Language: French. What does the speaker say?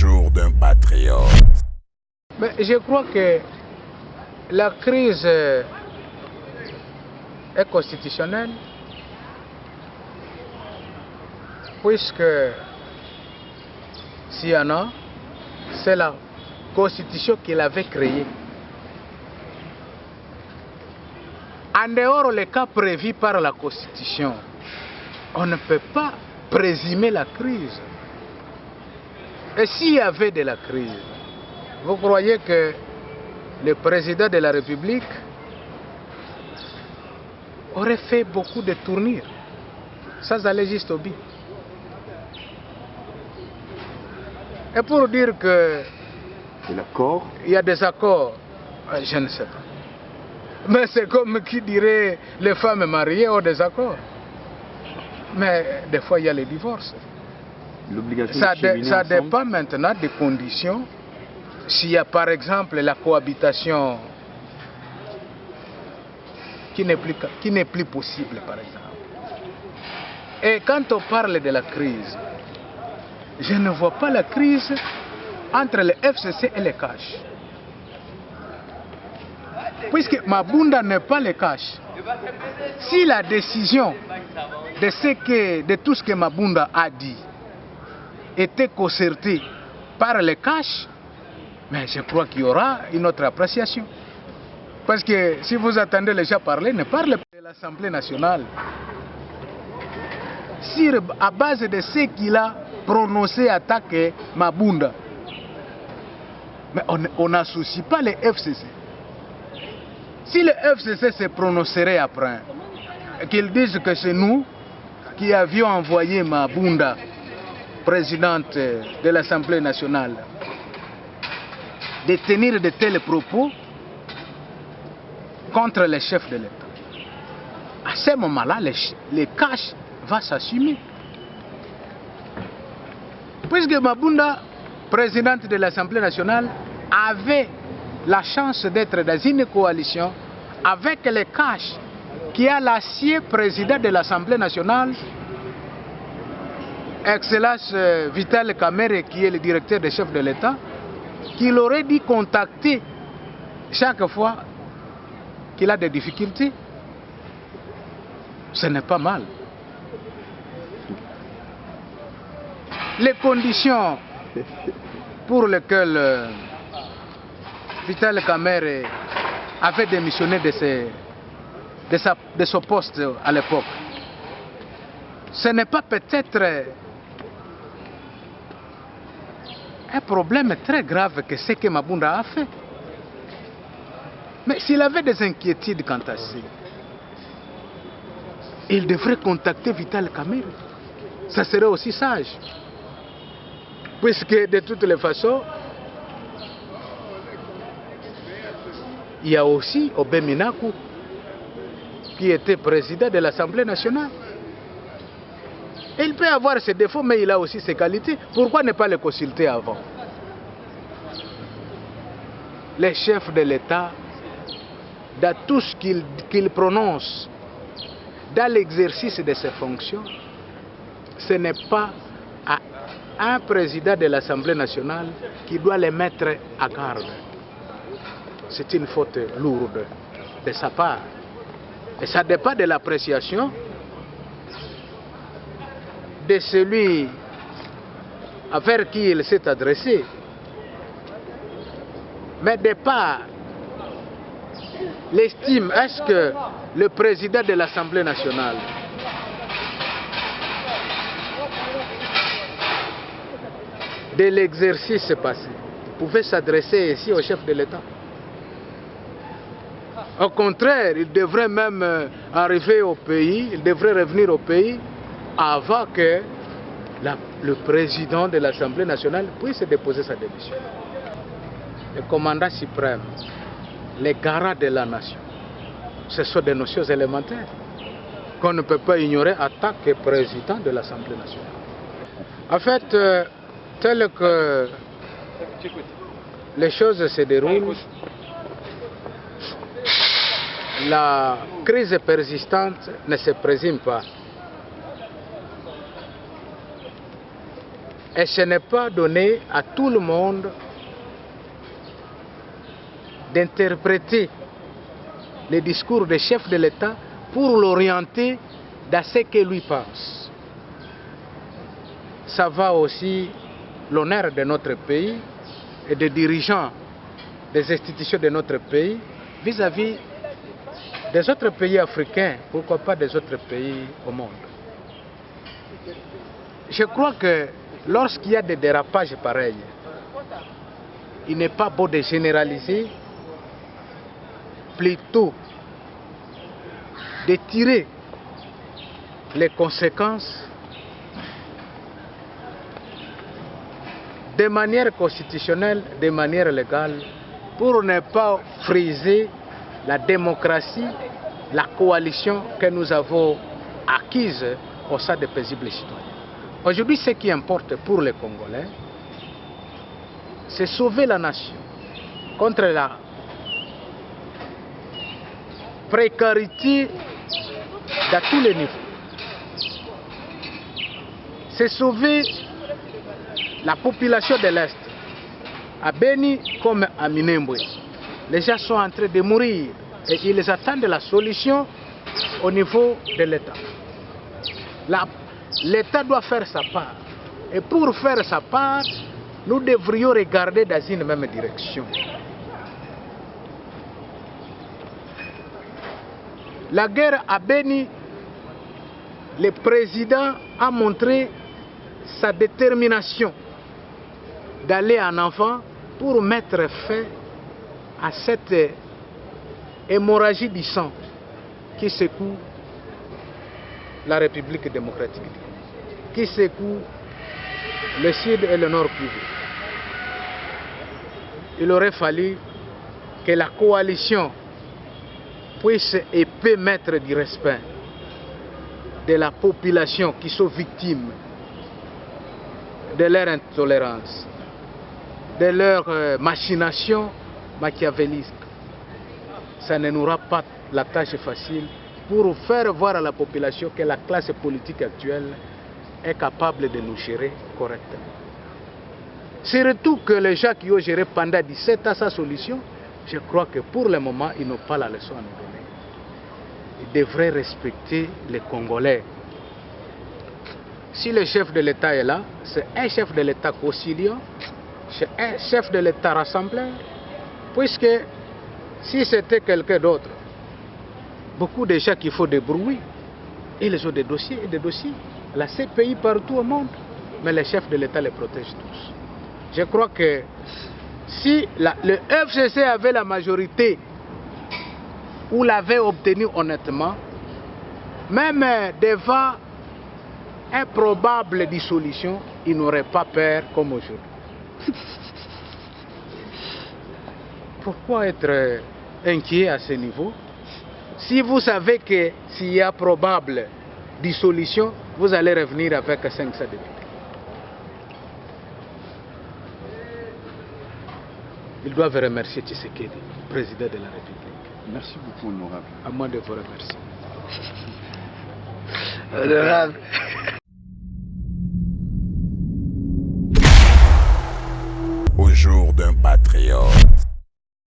jour d'un patriote. Mais je crois que la crise est constitutionnelle, puisque s'il y en a, c'est la constitution qu'il avait créée. En dehors des cas prévus par la constitution, on ne peut pas présumer la crise. Et s'il y avait de la crise, vous croyez que le président de la République aurait fait beaucoup de tournures sans aller juste au but? Et pour dire que il y a des accords, je ne sais pas. Mais c'est comme qui dirait les femmes mariées ont des accords. Mais des fois il y a les divorces. Ça dépend maintenant des conditions. S'il y a par exemple la cohabitation qui n'est plus possible par exemple. Et quand on parle de la crise, je ne vois pas la crise entre le FCC et les cash. Puisque Mabunda n'est pas le cash. Si la décision de tout ce que Mabunda a dit était concertée par le cash, mais je crois qu'il y aura une autre appréciation. Parce que si vous attendez les gens parler, ne parlez pas de l'Assemblée nationale. À base de ce qu'il a prononcé attaquer Mabunda. Mais on n'associe pas les FCC. Si le FCC se prononcerait après, qu'ils disent que c'est nous qui avions envoyé Mabunda, présidente de l'Assemblée nationale, de tenir de tels propos contre les chefs de l'État. À ce moment-là, le cash va s'assumer. Puisque Mabunda, présidente de l'Assemblée nationale, avait la chance d'être dans une coalition avec le cash qui a l'ancien président de l'Assemblée nationale, Excellence Vital Kamerhe, qui est le directeur des chefs de l'État, qu'il aurait dû contacter chaque fois qu'il a des difficultés. Ce n'est pas mal. Les conditions pour lesquelles Vital Kamerhe avait démissionné de son poste à l'époque, ce n'est pas peut-être un problème très grave que ce que Mabunda a fait. Mais s'il avait des inquiétudes quant à ça, il devrait contacter Vital Kamerhe. Ça serait aussi sage. Puisque de toutes les façons, il y a aussi Obé Minaku qui était président de l'Assemblée nationale. Il peut avoir ses défauts, mais il a aussi ses qualités. Pourquoi ne pas le consulter avant? Les chefs de l'État, dans tout ce qu'ils prononcent, dans l'exercice de ses fonctions, ce n'est pas à un président de l'Assemblée nationale qui doit les mettre à garde. C'est une faute lourde de sa part. Et ça dépend de l'appréciation de celui vers qui il s'est adressé. Mais de part l'estime, est-ce que le président de l'Assemblée nationale de l'exercice passé pouvait s'adresser ici au chef de l'État? Au contraire, il devrait même arriver au pays, il devrait revenir au pays avant que le président de l'Assemblée nationale puisse déposer sa démission. Le commandant suprême, les garants de la nation, ce sont des notions élémentaires qu'on ne peut pas ignorer en tant que président de l'Assemblée nationale. En fait, tel que les choses se déroulent, la crise persistante ne se présume pas. Et ce n'est pas donné à tout le monde d'interpréter les discours des chefs de l'État pour l'orienter dans ce que lui pense. Ça va aussi l'honneur de notre pays et des dirigeants des institutions de notre pays vis-à-vis des autres pays africains, pourquoi pas des autres pays au monde. Je crois que lorsqu'il y a des dérapages pareils, il n'est pas beau de généraliser, plutôt de tirer les conséquences de manière constitutionnelle, de manière légale, pour ne pas friser la démocratie, la coalition que nous avons acquise au sein des paisibles citoyens. Aujourd'hui, ce qui importe pour les Congolais, c'est sauver la nation contre la précarité à tous les niveaux. C'est sauver la population de l'Est, à Beni comme à Minembwe. Les gens sont en train de mourir et ils attendent la solution au niveau de l'État. L'État doit faire sa part. Et pour faire sa part, nous devrions regarder dans une même direction. La guerre à Beni, le président a montré sa détermination d'aller en avant pour mettre fin à cette hémorragie du sang qui secoue la République démocratique, qui secoue le sud et le nord privé. Il aurait fallu que la coalition puisse et peut mettre du respect de la population qui sont victimes de leur intolérance, de leur machination machiavélisque. Ça ne nous aura pas la tâche facile pour faire voir à la population que la classe politique actuelle est capable de nous gérer correctement. Surtout que les gens qui ont géré pendant 17 ans sa solution, je crois que pour le moment, ils n'ont pas la leçon à nous donner. Ils devraient respecter les Congolais. Si le chef de l'État est là, c'est un chef de l'État conciliant, c'est un chef de l'État rassembleur, puisque si c'était quelqu'un d'autre, beaucoup de gens qui font des bruits, ils ont des dossiers et des dossiers. La CPI partout au monde, mais les chefs de l'État les protègent tous. Je crois que si le FCC avait la majorité ou l'avait obtenue honnêtement, même devant une probable dissolution, il n'aurait pas peur comme aujourd'hui. Pourquoi être inquiet à ce niveau? Si vous savez que s'il y a probable dissolution, vous allez revenir avec 500 députés. Ils doivent remercier Tshisekedi, président de la République. Merci beaucoup, honorable. À moi de vous remercier. Honorable. Au jour d'un patriote.